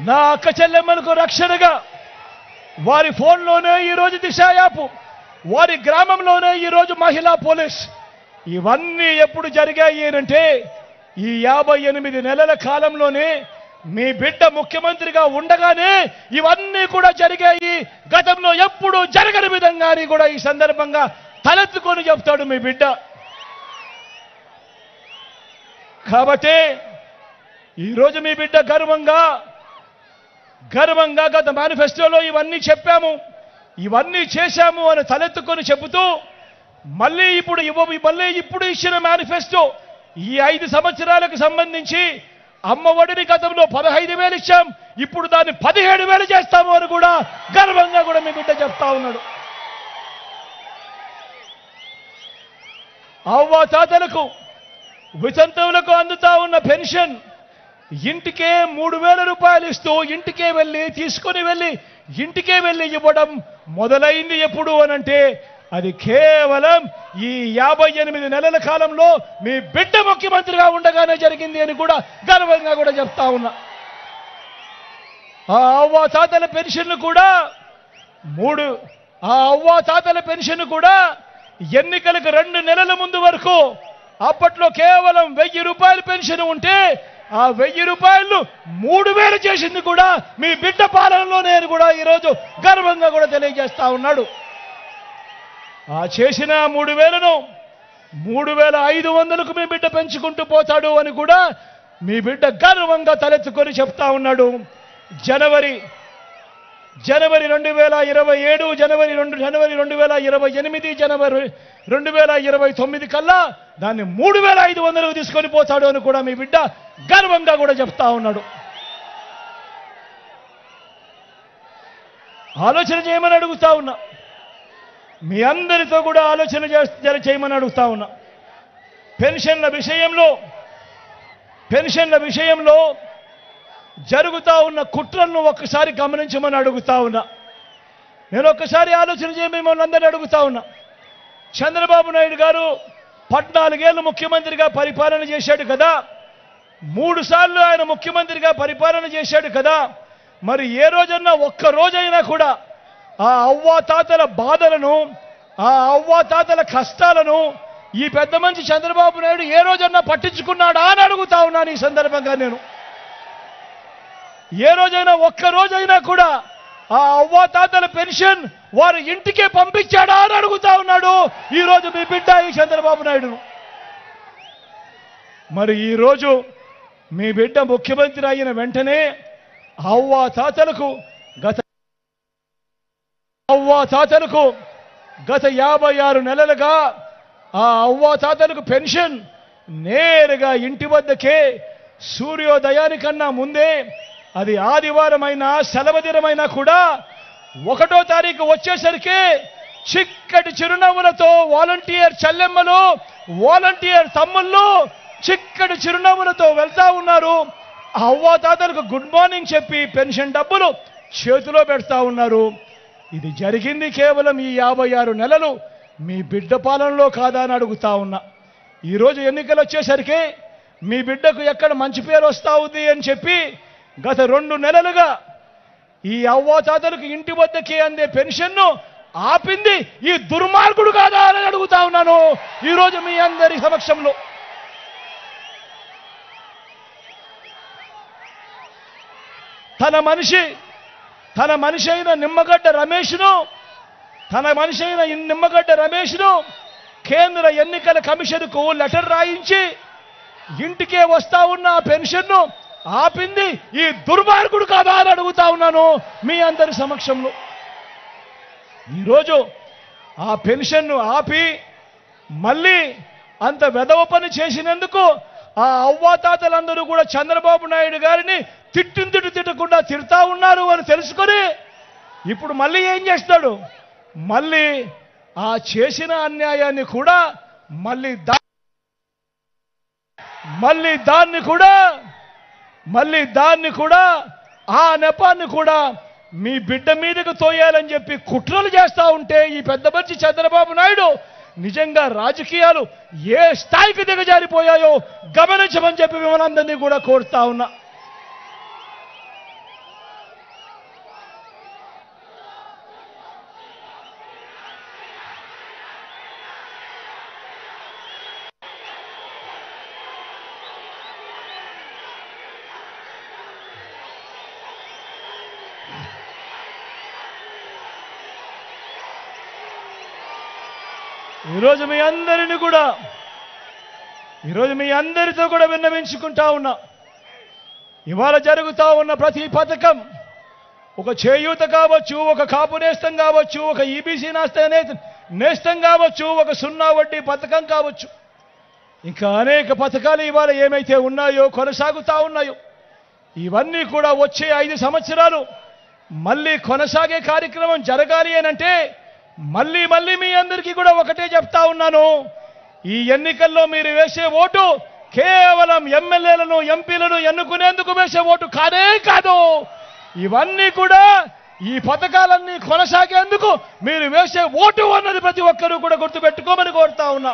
నా అక్క చెల్లెమ్మలకు రక్షణగా వారి ఫోన్లోనే ఈరోజు దిశ యాప్, వారి గ్రామంలోనే ఈరోజు మహిళా పోలీస్, ఇవన్నీ ఎప్పుడు జరిగాయి అంటే ఈ 58 నెలల కాలంలోనే మీ బిడ్డ ముఖ్యమంత్రిగా ఉండగానే ఇవన్నీ కూడా జరిగాయి. గతంలో ఎప్పుడు జరగని విధంగా అని కూడా ఈ సందర్భంగా తలెత్తుకొని చెప్తాడు మీ బిడ్డ. కాబట్టి ఈరోజు మీ బిడ్డ గర్వంగా గత మేనిఫెస్టోలో ఇవన్నీ చెప్పాము, ఇవన్నీ చేశాము అని తలెత్తుకొని చెబుతూ మళ్ళీ ఇప్పుడు ఇచ్చిన మేనిఫెస్టో ఈ 5 సంవత్సరాలకు సంబంధించి అమ్మఒడిని గతంలో 15,000 ఇచ్చాం, ఇప్పుడు దాన్ని 17,000 చేస్తాము అని కూడా గర్వంగా కూడా మీ బిడ్డ చెప్తా ఉన్నాడు. అవ్వాతాతలకు వితంతువులకు అందుతా ఉన్న పెన్షన్ ఇంటికే 3,000 రూపాయలు ఇస్తూ ఇంటికే వెళ్ళి ఇంటికే వెళ్ళి ఇవ్వడం మొదలైంది ఎప్పుడు అనంటే అది కేవలం ఈ 58 నెలల కాలంలో మీ బిడ్డ ముఖ్యమంత్రిగా ఉండగానే జరిగింది అని కూడా గర్వంగా కూడా చెప్తా ఉన్నా. ఆ అవ్వాతాతల పెన్షన్ కూడా ఎన్నికలకు 2 నెలల ముందు వరకు అప్పట్లో కేవలం 1,000 రూపాయల పెన్షన్ ఉంటే ఆ 1,000 రూపాయలు 3,000 చేసింది కూడా మీ బిడ్డ పాలనలోనే అని కూడా ఈరోజు గర్వంగా కూడా తెలియజేస్తా ఉన్నాడు. ఆ చేసిన 3,000ను 3,500కు మీ బిడ్డ పెంచుకుంటూ పోతాడు అని కూడా మీ బిడ్డ గర్వంగా తలెత్తుకొని చెప్తా ఉన్నాడు. జనవరి 2027, జనవరి 2028, జనవరి 2029 కల్లా దాన్ని 3,500కు తీసుకొని పోతాడు అని కూడా మీ బిడ్డ గర్వంగా కూడా చెప్తా ఉన్నాడు. ఆలోచన చేయమని అడుగుతా ఉన్నా, మీ అందరితో కూడా ఆలోచన చేయమని అడుగుతా ఉన్నా. పెన్షన్ల విషయంలో జరుగుతా ఉన్న కుట్రలను ఒక్కసారి గమనించమని అడుగుతా ఉన్నా. నేను ఒక్కసారి ఆలోచన చేయమని అందరినీ అడుగుతా ఉన్నా. చంద్రబాబు నాయుడు గారు 14 ఏళ్ళు ముఖ్యమంత్రిగా పరిపాలన చేశాడు కదా, 3 సార్లు ఆయన ముఖ్యమంత్రిగా పరిపాలన చేశాడు కదా, మరి ఏ రోజన్నా ఒక్క రోజైనా కూడా ఆ అవ్వాతాతల బాధలను, ఆ అవ్వాతాతల కష్టాలను ఈ పెద్ద మనిషి చంద్రబాబు నాయుడు ఏ రోజన్నా పట్టించుకున్నాడా అని అడుగుతా ఉన్నాను. ఈ సందర్భంగా నేను ఏ రోజైనా ఒక్క రోజైనా కూడా ఆ అవ్వాతాతల పెన్షన్ వారి ఇంటికే పంపించాడా అని అడుగుతా ఉన్నాడు ఈరోజు మీ బిడ్డ ఈ చంద్రబాబు నాయుడు. మరి ఈరోజు మీ బిడ్డ ముఖ్యమంత్రి అయిన వెంటనే అవ్వాతాతలకు గత 56 నెలలుగా ఆ అవ్వాతాతలకు పెన్షన్ నేరుగా ఇంటి వద్దకే సూర్యోదయానికన్నా ముందే, అది ఆదివారమైనా సెలవు దినమైనా కూడా 1వ తారీఖు వచ్చేసరికి చిక్కటి చిరునవ్వులతో వాలంటీర్ చెల్లెమ్మలు, వాలంటీర్ తమ్ముళ్ళు చిక్కటి చిరునవ్వులతో వెళ్తా ఉన్నారు. అవ్వాతాతలకు గుడ్ మార్నింగ్ చెప్పి పెన్షన్ డబ్బులు చేతిలో పెడతా ఉన్నారు. ఇది జరిగింది కేవలం ఈ 56 నెలలు మీ బిడ్డ పాలనలో కాదా అని అడుగుతా ఉన్నా. ఈరోజు ఎన్నికలు వచ్చేసరికి మీ బిడ్డకు ఎక్కడ మంచి పేరు వస్తా ఉంది అని చెప్పి గత 2 నెలలుగా ఈ అవ్వాతాతలకు ఇంటి వద్దకే అందే పెన్షన్ను ఆపింది ఈ దుర్మార్గుడు కాదా అని అడుగుతా ఉన్నాను ఈరోజు మీ అందరి సమక్షంలో. తన మనిషి అయిన నిమ్మగడ్డ రమేష్ను కేంద్ర ఎన్నికల కమిషన్కు లెటర్ రాయించి ఇంటికే వస్తా ఉన్న పెన్షన్ను ఆపింది ఈ దుర్మార్గుడు కాదా అని అడుగుతా ఉన్నాను మీ అందరి సమక్షంలో. ఈరోజు ఆ పెన్షన్ను ఆపి మళ్ళీ అంత వెధవ పని చేసినందుకు ఆ అవ్వాతాతలందరూ కూడా చంద్రబాబు నాయుడు గారిని తిట్టకుండా తిడతా ఉన్నారు అని తెలుసుకొని ఇప్పుడు మళ్ళీ ఏం చేస్తాడు, మళ్ళీ ఆ చేసిన అన్యాయాన్ని కూడా మళ్ళీ దాన్ని కూడా ఆ నెపాన్ని కూడా మీ బిడ్డ మీదకు తోయాలని చెప్పి కుట్రలు చేస్తా ఉంటే ఈ పెద్ద మనిషి చంద్రబాబు నాయుడు నిజంగా రాజకీయాలు ఏ స్థాయికి దిగజారిపోయాయో గమనించమని చెప్పి మిమ్మల్ని అందరినీ కూడా కోరుతా ఉన్నా. ఈరోజు మీ అందరితో కూడా విన్నవించుకుంటా ఉన్నా. ఇవాళ జరుగుతూ ఉన్న ప్రతి పథకం, ఒక చేయూత కావచ్చు, ఒక కాపు నేస్తం కావచ్చు, ఒక ఈబీసీ నేస్తం కావచ్చు, ఒక 0 వడ్డీ పథకం కావచ్చు, ఇంకా అనేక పథకాలు ఇవాళ ఏమైతే ఉన్నాయో కొనసాగుతూ ఉన్నాయో, ఇవన్నీ కూడా వచ్చే 5 సంవత్సరాలు మళ్ళీ కొనసాగే కార్యక్రమం జరగాలి అనంటే మళ్ళీ మీ అందరికీ కూడా ఒకటే చెప్తా ఉన్నాను. ఈ ఎన్నికల్లో మీరు వేసే ఓటు కేవలం ఎమ్మెల్యేలను ఎంపీలను ఎన్నుకునేందుకు వేసే ఓటు కాదే కాదు. ఇవన్నీ కూడా ఈ పథకాలన్నీ కొనసాగేందుకు మీరు వేసే ఓటు అన్నది ప్రతి ఒక్కరూ కూడా గుర్తుపెట్టుకోమని కోరుతా ఉన్నా.